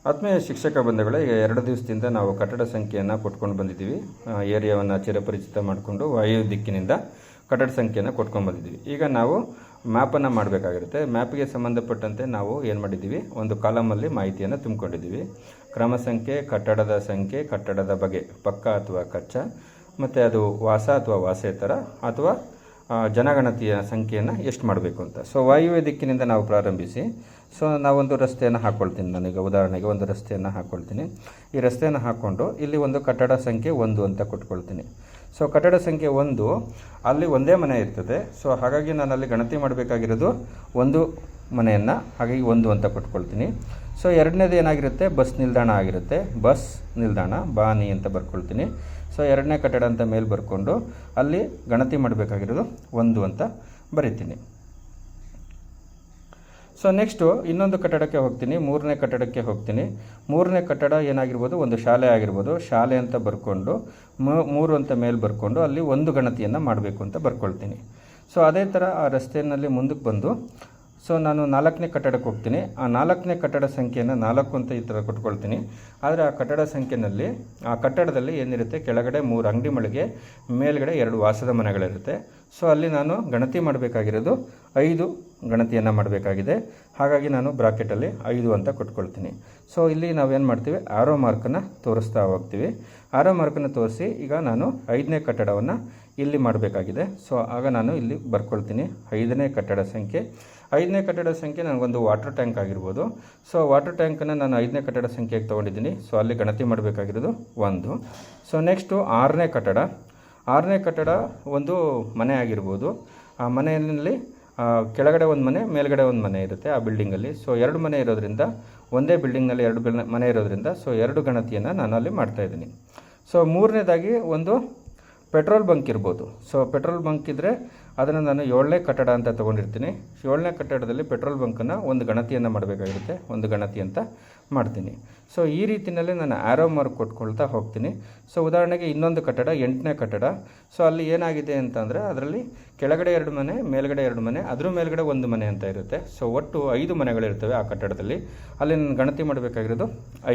ಆತ್ಮೀಯ ಶಿಕ್ಷಕ ಬಂಧುಗಳೇ, ಈಗ 2 ದಿವಸದಿಂದ ನಾವು ಕಟ್ಟಡ ಸಂಖ್ಯೆಯನ್ನು ಕೊಟ್ಕೊಂಡು ಬಂದಿದ್ದೀವಿ. ಏರಿಯಾವನ್ನು ಚಿರಪರಿಚಿತ ಮಾಡಿಕೊಂಡು ವಾಯು ದಿಕ್ಕಿನಿಂದ ಕಟ್ಟಡ ಸಂಖ್ಯೆಯನ್ನು ಕೊಟ್ಕೊಂಡು ಬಂದಿದ್ದೀವಿ. ಈಗ ನಾವು ಮ್ಯಾಪನ್ನು ಮಾಡಬೇಕಾಗಿರುತ್ತೆ. ಮ್ಯಾಪ್ಗೆ ಸಂಬಂಧಪಟ್ಟಂತೆ ನಾವು ಏನು ಮಾಡಿದ್ದೀವಿ, ಒಂದು ಕಾಲಮಲ್ಲಿ ಮಾಹಿತಿಯನ್ನು ತುಂಬಿಕೊಂಡಿದ್ದೀವಿ. ಕ್ರಮ ಸಂಖ್ಯೆ, ಕಟ್ಟಡದ ಸಂಖ್ಯೆ, ಕಟ್ಟಡದ ಬಗೆ, ಪಕ್ಕ ಅಥವಾ ಕಚ್ಚಾ, ಮತ್ತು ಅದು ವಾಸ ಅಥವಾ ವಾಸೇತರ ಅಥವಾ ಜನಗಣತಿಯ ಸಂಖ್ಯೆಯನ್ನು ಎಷ್ಟು ಮಾಡಬೇಕು ಅಂತ. ಸೊ ವಾಯುವ್ಯ ದಿಕ್ಕಿನಿಂದ ನಾವು ಪ್ರಾರಂಭಿಸಿ. ಸೊ ನಾವೊಂದು ರಸ್ತೆಯನ್ನು ಹಾಕ್ಕೊಳ್ತೀನಿ. ನನಗೆ ಉದಾಹರಣೆಗೆ ಒಂದು ರಸ್ತೆಯನ್ನು ಹಾಕ್ಕೊಳ್ತೀನಿ. ಈ ರಸ್ತೆಯನ್ನು ಹಾಕ್ಕೊಂಡು ಇಲ್ಲಿ ಒಂದು ಕಟ್ಟಡ ಸಂಖ್ಯೆ 1 ಅಂತ ಕೊಟ್ಕೊಳ್ತೀನಿ. ಸೊ ಕಟ್ಟಡ ಸಂಖ್ಯೆ 1 ಅಲ್ಲಿ ಒಂದೇ ಮನೆ ಇರ್ತದೆ. ಸೊ ಹಾಗಾಗಿ ನಾನು ಅಲ್ಲಿ ಗಣತಿ ಮಾಡಬೇಕಾಗಿರೋದು ಒಂದು ಮನೆಯನ್ನು, ಹಾಗಾಗಿ 1 ಅಂತ ಕೊಟ್ಕೊಳ್ತೀನಿ. ಸೊ ಎರಡನೇದು ಏನಾಗಿರುತ್ತೆ, ಬಸ್ ನಿಲ್ದಾಣ ಆಗಿರುತ್ತೆ. ಬಸ್ ನಿಲ್ದಾಣ ಬಾನಿ ಅಂತ ಬರ್ಕೊಳ್ತೀನಿ. ಸೊ ಎರಡನೇ ಕಟ್ಟಡ ಅಂತ ಮೇಲೆ ಬರ್ಕೊಂಡು ಅಲ್ಲಿ ಗಣತಿ ಮಾಡಬೇಕಾಗಿರೋದು 1 ಅಂತ ಬರಿತೀನಿ. ಸೊ ನೆಕ್ಸ್ಟು ಇನ್ನೊಂದು ಕಟ್ಟಡಕ್ಕೆ ಹೋಗ್ತೀನಿ, 3ನೇ ಕಟ್ಟಡಕ್ಕೆ ಹೋಗ್ತೀನಿ. 3ನೇ ಕಟ್ಟಡ ಏನಾಗಿರ್ಬೋದು, ಒಂದು ಶಾಲೆ ಆಗಿರ್ಬೋದು. ಶಾಲೆ ಅಂತ ಬರ್ಕೊಂಡು 3 ಅಂತ ಮೇಲೆ ಬರ್ಕೊಂಡು ಅಲ್ಲಿ ಒಂದು ಗಣತಿಯನ್ನು ಮಾಡಬೇಕು ಅಂತ ಬರ್ಕೊಳ್ತೀನಿ. ಸೊ ಅದೇ ಥರ ಆ ರಸ್ತೆಯಲ್ಲಿ ಮುಂದಕ್ಕೆ ಬಂದು ಸೊ ನಾನು 4ನೇ ಕಟ್ಟಡಕ್ಕೆ ಹೋಗ್ತೀನಿ. ಆ 4ನೇ ಕಟ್ಟಡ ಸಂಖ್ಯೆಯನ್ನು 4 ಅಂತ ಈ ಥರ ಕೊಟ್ಕೊಳ್ತೀನಿ. ಆದರೆ ಆ ಕಟ್ಟಡ ಸಂಖ್ಯೆಯಲ್ಲಿ ಆ ಕಟ್ಟಡದಲ್ಲಿ ಏನಿರುತ್ತೆ, ಕೆಳಗಡೆ 3 ಅಂಗಡಿ ಮಳಿಗೆ, ಮೇಲ್ಗಡೆ 2 ವಾಸದ ಮನೆಗಳಿರುತ್ತೆ. ಸೊ ಅಲ್ಲಿ ನಾನು ಗಣತಿ ಮಾಡಬೇಕಾಗಿರೋದು 5 ಗಣತಿಯನ್ನು ಮಾಡಬೇಕಾಗಿದೆ. ಹಾಗಾಗಿ ನಾನು ಬ್ರಾಕೆಟಲ್ಲಿ 5 ಅಂತ ಕೊಟ್ಕೊಳ್ತೀನಿ. ಸೊ ಇಲ್ಲಿ ನಾವೇನು ಮಾಡ್ತೀವಿ, ಆರೋ ಮಾರ್ಕನ್ನು ತೋರಿಸ್ತಾ ಹೋಗ್ತೀವಿ. ಆರೋ ಮಾರ್ಕನ್ನು ತೋರಿಸಿ ಈಗ ನಾನು 5ನೇ ಕಟ್ಟಡವನ್ನು ಇಲ್ಲಿ ಮಾಡಬೇಕಾಗಿದೆ. ಸೊ ಆಗ ನಾನು ಇಲ್ಲಿ ಬರ್ಕೊಳ್ತೀನಿ 5ನೇ ಕಟ್ಟಡ ಸಂಖ್ಯೆ. 5ನೇ ಕಟ್ಟಡ ಸಂಖ್ಯೆ ನನಗೊಂದು ವಾಟರ್ ಟ್ಯಾಂಕ್ ಆಗಿರ್ಬೋದು. ಸೊ ವಾಟರ್ ಟ್ಯಾಂಕನ್ನು ನಾನು 5ನೇ ಕಟ್ಟಡ ಸಂಖ್ಯೆಗೆ ತೊಗೊಂಡಿದ್ದೀನಿ. ಸೊ ಅಲ್ಲಿ ಗಣತಿ ಮಾಡಬೇಕಾಗಿರೋದು 1. ಸೊ ನೆಕ್ಸ್ಟು 6ನೇ ಕಟ್ಟಡ. 6ನೇ ಕಟ್ಟಡ ಒಂದು ಮನೆ ಆಗಿರ್ಬೋದು. ಆ ಮನೆಯಲ್ಲಿ ಕೆಳಗಡೆ ಒಂದು ಮನೆ, ಮೇಲ್ಗಡೆ ಒಂದು ಮನೆ ಇರುತ್ತೆ ಆ ಬಿಲ್ಡಿಂಗಲ್ಲಿ. ಸೊ 2 ಮನೆ ಇರೋದ್ರಿಂದ, ಒಂದೇ ಬಿಲ್ಡಿಂಗ್ನಲ್ಲಿ 2 ಮನೆ ಇರೋದ್ರಿಂದ ಸೊ 2 ಗಣತಿಯನ್ನು ನಾನು ಅಲ್ಲಿ ಮಾಡ್ತಾಯಿದ್ದೀನಿ. ಸೊ 3ನೇದಾಗಿ ಒಂದು ಪೆಟ್ರೋಲ್ ಬಂಕ್ ಇರ್ಬೋದು. ಸೊ ಪೆಟ್ರೋಲ್ ಬಂಕ್ ಇದ್ದರೆ ಅದನ್ನು ನಾನು 7ನೇ ಕಟ್ಟಡ ಅಂತ ತೊಗೊಂಡಿರ್ತೀನಿ. 7ನೇ ಕಟ್ಟಡದಲ್ಲಿ ಪೆಟ್ರೋಲ್ ಬಂಕನ್ನು ಒಂದು ಗಣತಿಯನ್ನು ಮಾಡಬೇಕಾಗಿರುತ್ತೆ, ಒಂದು ಗಣತಿ ಅಂತ ಮಾಡ್ತೀನಿ. ಸೊ ಈ ರೀತಿಯಲ್ಲಿ ನಾನು ಆರೋ ಮಾರ್ಕ್ ಕೊಟ್ಕೊಳ್ತಾ ಹೋಗ್ತೀನಿ. ಸೊ ಉದಾಹರಣೆಗೆ ಇನ್ನೊಂದು ಕಟ್ಟಡ, 8ನೇ ಕಟ್ಟಡ. ಸೊ ಅಲ್ಲಿ ಏನಾಗಿದೆ ಅಂತಂದರೆ ಅದರಲ್ಲಿ ಕೆಳಗಡೆ 2 ಮನೆ, ಮೇಲ್ಗಡೆ 2 ಮನೆ, ಅದ್ರ ಮೇಲ್ಗಡೆ 1 ಮನೆ ಅಂತ ಇರುತ್ತೆ. ಸೊ ಒಟ್ಟು 5 ಮನೆಗಳಿರ್ತವೆ ಆ ಕಟ್ಟಡದಲ್ಲಿ. ಅಲ್ಲಿ ನಾನು ಗಣತಿ ಮಾಡಬೇಕಾಗಿರೋದು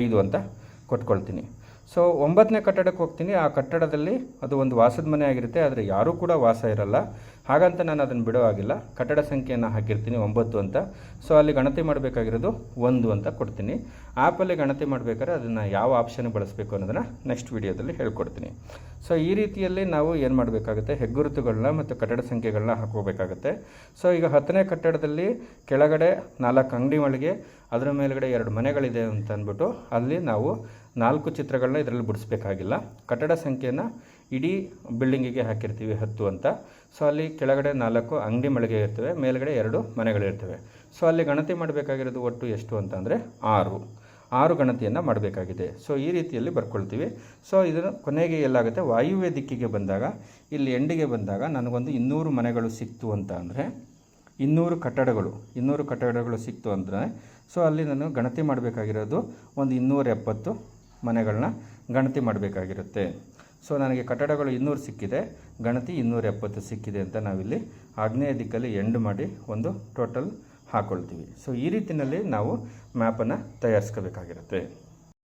5 ಅಂತ ಕೊಟ್ಕೊಳ್ತೀನಿ. ಸೊ 9ನೇ ಕಟ್ಟಡಕ್ಕೆ ಹೋಗ್ತೀನಿ. ಆ ಕಟ್ಟಡದಲ್ಲಿ ಅದು ಒಂದು ವಾಸದ ಮನೆ ಆಗಿರುತ್ತೆ, ಆದರೆ ಯಾರೂ ಕೂಡ ವಾಸ ಇರಲ್ಲ. ಹಾಗಂತ ನಾನು ಅದನ್ನು ಬಿಡೋ ಆಗಿಲ್ಲ. ಕಟ್ಟಡ ಸಂಖ್ಯೆಯನ್ನು ಹಾಕಿರ್ತೀನಿ 9 ಅಂತ. ಸೊ ಅಲ್ಲಿ ಗಣತಿ ಮಾಡಬೇಕಾಗಿರೋದು 1 ಅಂತ ಕೊಡ್ತೀನಿ. ಆ್ಯಪಲ್ಲಿ ಗಣತಿ ಮಾಡಬೇಕಾದ್ರೆ ಅದನ್ನು ಯಾವ ಆಪ್ಷನ್ ಬಳಸಬೇಕು ಅನ್ನೋದನ್ನು ನೆಕ್ಸ್ಟ್ ವೀಡಿಯೋದಲ್ಲಿ ಹೇಳ್ಕೊಡ್ತೀನಿ. ಸೊ ಈ ರೀತಿಯಲ್ಲಿ ನಾವು ಏನು ಮಾಡಬೇಕಾಗುತ್ತೆ, ಹೆಗ್ಗುರುತುಗಳನ್ನ ಮತ್ತು ಕಟ್ಟಡ ಸಂಖ್ಯೆಗಳನ್ನ ಹಾಕೋಬೇಕಾಗುತ್ತೆ. ಸೊ ಈಗ 10ನೇ ಕಟ್ಟಡದಲ್ಲಿ ಕೆಳಗಡೆ 4 ಅಂಗಡಿ ಮಳಿಗೆ, ಅದರ ಮೇಲ್ಗಡೆ 2 ಮನೆಗಳಿದೆ ಅಂತ ಅಂದ್ಬಿಟ್ಟು ಅಲ್ಲಿ ನಾವು 4 ಚಿತ್ರಗಳನ್ನ ಇದರಲ್ಲಿ ಬಿಡಿಸ್ಬೇಕಾಗಿಲ್ಲ. ಕಟ್ಟಡ ಸಂಖ್ಯೆಯನ್ನು ಇಡೀ ಬಿಲ್ಡಿಂಗಿಗೆ ಹಾಕಿರ್ತೀವಿ 10 ಅಂತ. ಸೊ ಅಲ್ಲಿ ಕೆಳಗಡೆ 4 ಅಂಗಡಿ ಮಳಿಗೆ ಇರ್ತವೆ, ಮೇಲ್ಗಡೆ 2 ಮನೆಗಳಿರ್ತವೆ. ಸೊ ಅಲ್ಲಿ ಗಣತಿ ಮಾಡಬೇಕಾಗಿರೋದು ಒಟ್ಟು ಎಷ್ಟು ಅಂತಂದರೆ 6 ಗಣತಿಯನ್ನು ಮಾಡಬೇಕಾಗಿದೆ. ಸೊ ಈ ರೀತಿಯಲ್ಲಿ ಬರ್ಕೊಳ್ತೀವಿ. ಸೊ ಇದನ್ನು ಕೊನೆಗೆ ಎಲ್ಲಾಗುತ್ತೆ, ವಾಯುವ್ಯ ದಿಕ್ಕಿಗೆ ಬಂದಾಗ, ಇಲ್ಲಿ ಎಂಡಿಗೆ ಬಂದಾಗ ನನಗೊಂದು 200 ಮನೆಗಳು ಸಿಕ್ತು ಅಂತ ಅಂದರೆ 200 ಕಟ್ಟಡಗಳು ಸಿಕ್ತು ಅಂದರೆ ಸೊ ಅಲ್ಲಿ ನಾನು ಗಣತಿ ಮಾಡಬೇಕಾಗಿರೋದು ಒಂದು 270 ಮನೆಗಳನ್ನ ಗಣತಿ ಮಾಡಬೇಕಾಗಿರುತ್ತೆ. ಸೊ ನನಗೆ ಕಟ್ಟಡಗಳು 200 ಸಿಕ್ಕಿದೆ, ಗಣತಿ 270 ಸಿಕ್ಕಿದೆ ಅಂತ ನಾವಿಲ್ಲಿ ಆಗ್ನೇಯ ದಿಕ್ಕಲ್ಲಿ ಎಂಡ್ ಮಾಡಿ ಒಂದು ಟೋಟಲ್ ಹಾಕ್ಕೊಳ್ತೀವಿ. ಸೊ ಈ ರೀತಿಯಲ್ಲಿ ನಾವು ಮ್ಯಾಪನ್ನು ತಯಾರಿಸ್ಕೋಬೇಕಾಗಿರುತ್ತೆ.